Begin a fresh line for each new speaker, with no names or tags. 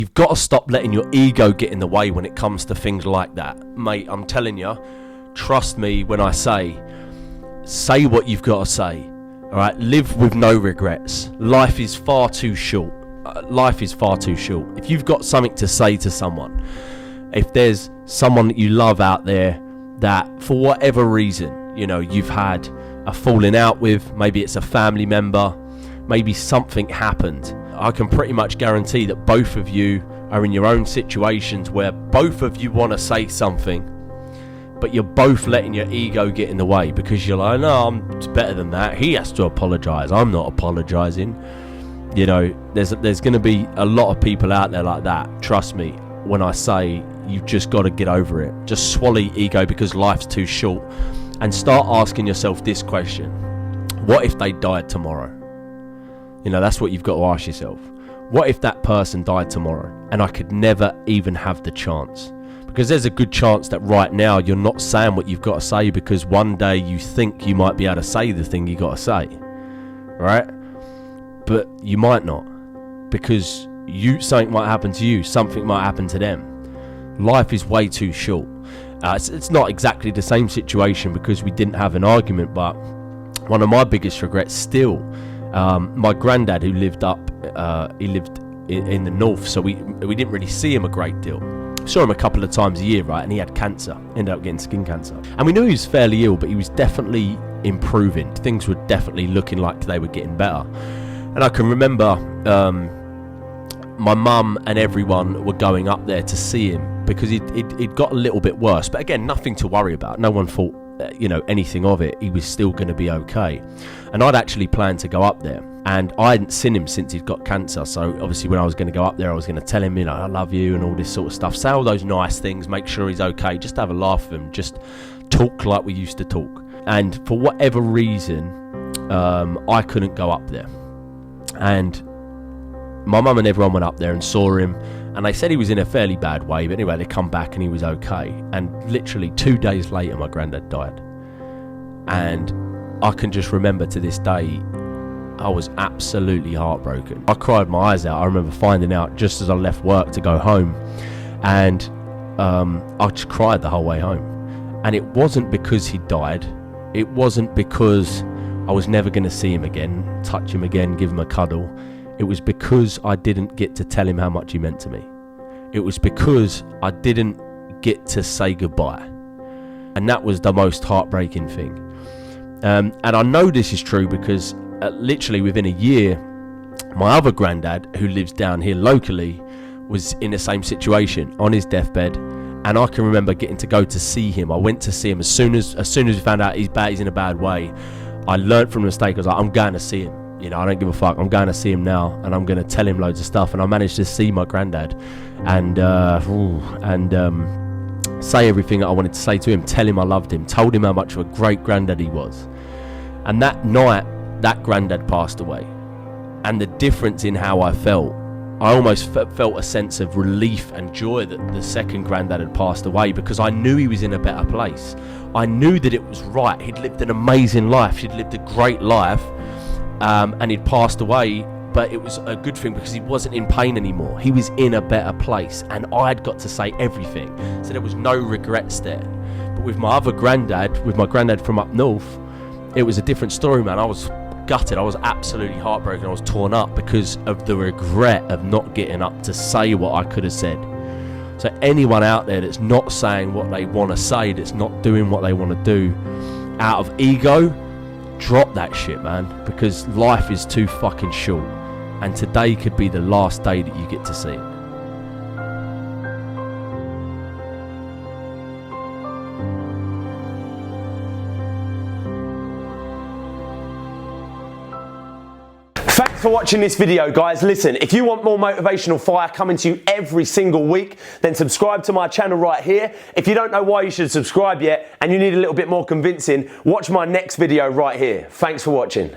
You've got to stop letting your ego get in the way when it comes to things like that. Mate, I'm telling you, trust me when I say what you've got to say. All right, live with no regrets. Life is far too short. Life is far too short. If you've got something to say to someone, if there's someone that you love out there that for whatever reason, you know, you've had a falling out with, maybe it's a family member, maybe something happened, I can pretty much guarantee that both of you are in your own situations where both of you want to say something, but you're both letting your ego get in the way because you're like, no, I'm better than that. He has to apologise. I'm not apologising. You know, there's going to be a lot of people out there like that. Trust me when I say you've just got to get over it. Just swallow your ego because life's too short and start asking yourself this question. What if they died tomorrow? You know, that's what you've got to ask yourself. What if that person died tomorrow and I could never even have the chance? Because there's a good chance that right now you're not saying what you've got to say because one day you think you might be able to say the thing you got to say, right? But you might not, because something might happen to you, something might happen to them. Life is way too short. It's not exactly the same situation because we didn't have an argument, but one of my biggest regrets still, my granddad who lived he lived in the north, so we didn't really see him a great deal. Saw him a couple of times a year, right, and he had cancer, ended up getting skin cancer. And we knew he was fairly ill, but he was definitely improving. Things were definitely looking like they were getting better. And I can remember my mum and everyone were going up there to see him because it got a little bit worse. But again, nothing to worry about. No one thought, anything of it. He was still going to be okay. And I'd actually planned to go up there. And I hadn't seen him since he'd got cancer. So obviously when I was going to go up there, I was going to tell him, I love you and all this sort of stuff. Say all those nice things, make sure he's okay. Just have a laugh with him. Just talk like we used to talk. And for whatever reason, I couldn't go up there. And my mum and everyone went up there and saw him. And they said he was in a fairly bad way. But anyway, they come back and he was okay. And literally 2 days later, my granddad died. And I can just remember to this day, I was absolutely heartbroken. I cried my eyes out. I remember finding out just as I left work to go home. And I just cried the whole way home. And it wasn't because he died. It wasn't because I was never going to see him again, touch him again, give him a cuddle. It was because I didn't get to tell him how much he meant to me. It was because I didn't get to say goodbye. And that was the most heartbreaking thing. And I know this is true because literally within a year, my other granddad, who lives down here locally, was in the same situation on his deathbed. And I can remember getting to go to see him. I went to see him as soon as we found out he's in a bad way. I learned from the mistake. I was like, I'm going to see him. I don't give a fuck. I'm going to see him now, and I'm going to tell him loads of stuff. And I managed to see my granddad, and say everything that I wanted to say to him. Tell him I loved him. Told him how much of a great granddad he was. And that night, that granddad passed away, and the difference in how I felt, I almost felt a sense of relief and joy that the second granddad had passed away, because I knew he was in a better place. I knew that it was right. He'd lived an amazing life. He'd lived a great life. And he'd passed away, but it was a good thing because he wasn't in pain anymore. He was in a better place, and I'd got to say everything. So there was no regrets there. But with my other granddad, with my granddad from up north, it was a different story, man. I was gutted. I was absolutely heartbroken. I was torn up because of the regret of not getting up to say what I could have said. So anyone out there that's not saying what they want to say, that's not doing what they want to do out of ego, drop that shit, man, because life is too fucking short, and today could be the last day that you get to see it.
Thanks for watching this video, guys. Listen, if you want more motivational fire coming to you every single week, then subscribe to my channel right here. If you don't know why you should subscribe yet and you need a little bit more convincing, watch my next video right here. Thanks for watching.